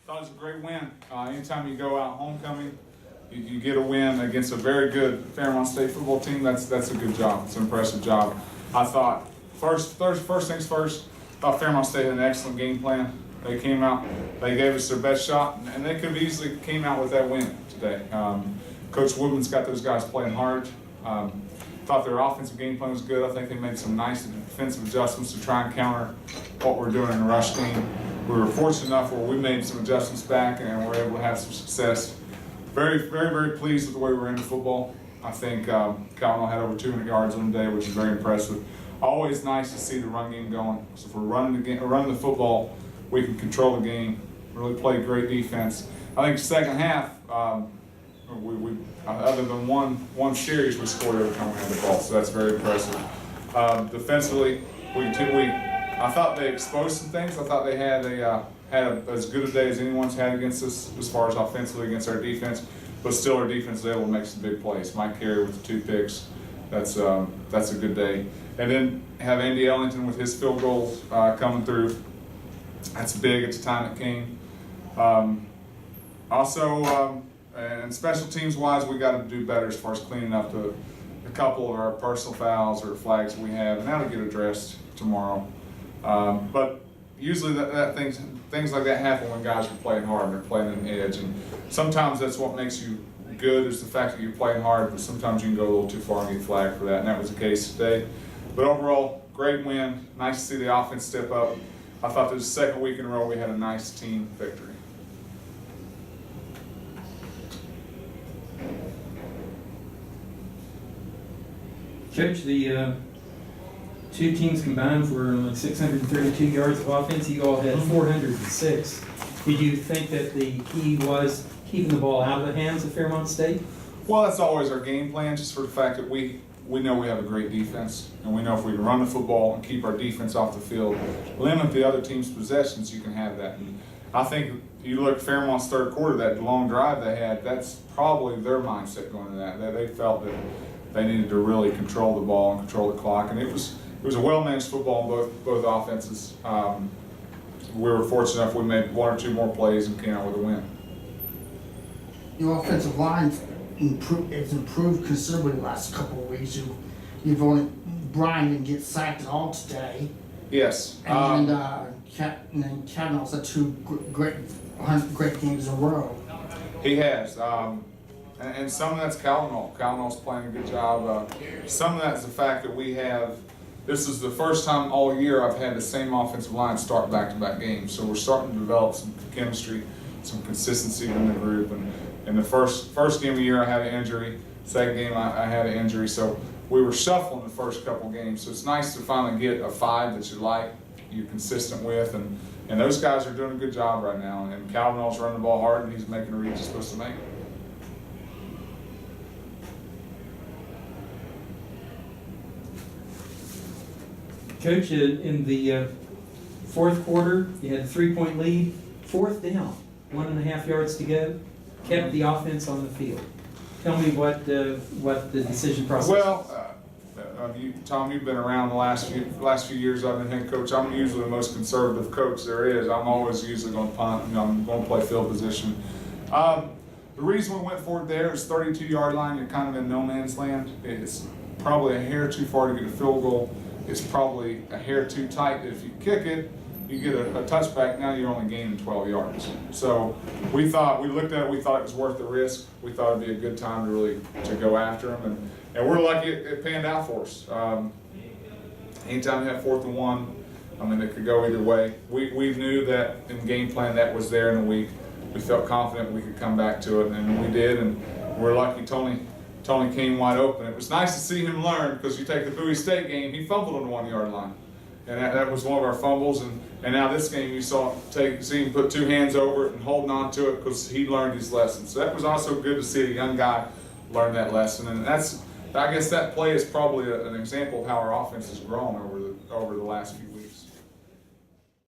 Thought it was a great win. Anytime you go out homecoming, you get a win against a very good Fairmont State football team. That's a good job. It's an impressive job. I thought first things first. Thought Fairmont State had an excellent game plan. They came out, they gave us their best shot, and they could have easily came out with that win today. Coach Woodman's got those guys playing hard. Thought their offensive game plan was good. I think they made some nice defensive adjustments to try and counter what we're doing in the rush game. We were fortunate enough where we made some adjustments back and were able to have some success. Very pleased with the way we're into football. I think Calvin had over 200 yards on the day, which is very impressive. Always nice to see the run game going. So if we're running the football, we can control the game. Really play great defense. I think second half, we other than one series, we scored every time we had the ball. So that's very impressive. Defensively, I thought they exposed some things. I thought they had as good a day as anyone's had against us as far as offensively against our defense. But still, our defense was able to make some big plays. Mike Carey with the 2 picks. That's a good day. And then have Andy Ellington with his field goals coming through. That's big at the time it came. And special teams wise, we got to do better as far as cleaning up a couple of our personal fouls or flags that we have, and that'll get addressed tomorrow. But usually things like that happen when guys are playing hard and they're playing an edge, and sometimes that's what makes you good is the fact that you're playing hard, but sometimes you can go a little too far and get flagged for that, and that was the case today. But overall, great win. Nice to see the offense step up. I thought this was the second week in a row we had a nice team victory. Coach, the 2 teams combined for like 632 yards of offense. You all had 406. Did you think that the key was keeping the ball out of the hands of Fairmont State? Well, that's always our game plan, just for the fact that we know we have a great defense, and we know if we can run the football and keep our defense off the field, limit the other team's possessions, you can have that. And I think you look at Fairmont's third quarter, that long drive they had, that's probably their mindset going into that. They felt that they needed to really control the ball and control the clock, and it was a well-managed football in both offenses. We were fortunate enough we made 1 or 2 more plays and came out with a win. Your offensive line has improved considerably the last couple of weeks. You've only Brian didn't get sacked at all today. Yes. And Cavanaugh's had 2 great games in a row. He has. And some of that's Calvin. Calvin's playing a good job. Some of that's the fact that this is the first time all year I've had the same offensive line start back-to-back games. So we're starting to develop some chemistry, some consistency in the group. And in the first game of the year I had an injury. Second game I had an injury. So we were shuffling the first couple games. So it's nice to finally get a 5 that you like, you're consistent with. And those guys are doing a good job right now. And Calvin's running the ball hard and he's making the reads he's supposed to make. Coach, in the 4th quarter, you had a 3-point lead, 4th down, 1.5 yards to go, kept the offense on the field. Tell me what the decision process was. Well, Tom, you've been around the last few years I've been head coach. I'm usually the most conservative coach there is. I'm always usually going to punt. I'm going to play field position. The reason we went for it there is 32-yard line. You're kind of in no man's land. It's probably a hair too far to get a field goal. It's probably a hair too tight. If you kick it, you get a touchback. Now you're only gaining 12 yards. So we looked at it. We thought it was worth the risk. We thought it'd be a good time to go after them, and we're lucky it panned out for us. Anytime you have 4th and 1, I mean it could go either way. We knew that in game plan that was there in the week. We felt confident we could come back to it, and we did. And we're lucky Tony came wide open. It was nice to see him learn, because you take the Bowie State game, he fumbled on the 1-yard line. And that was one of our fumbles. And now this game you see him put 2 hands over it and holding on to it because he learned his lesson. So that was also good to see a young guy learn that lesson. And I guess that play is probably an example of how our offense has grown over the last few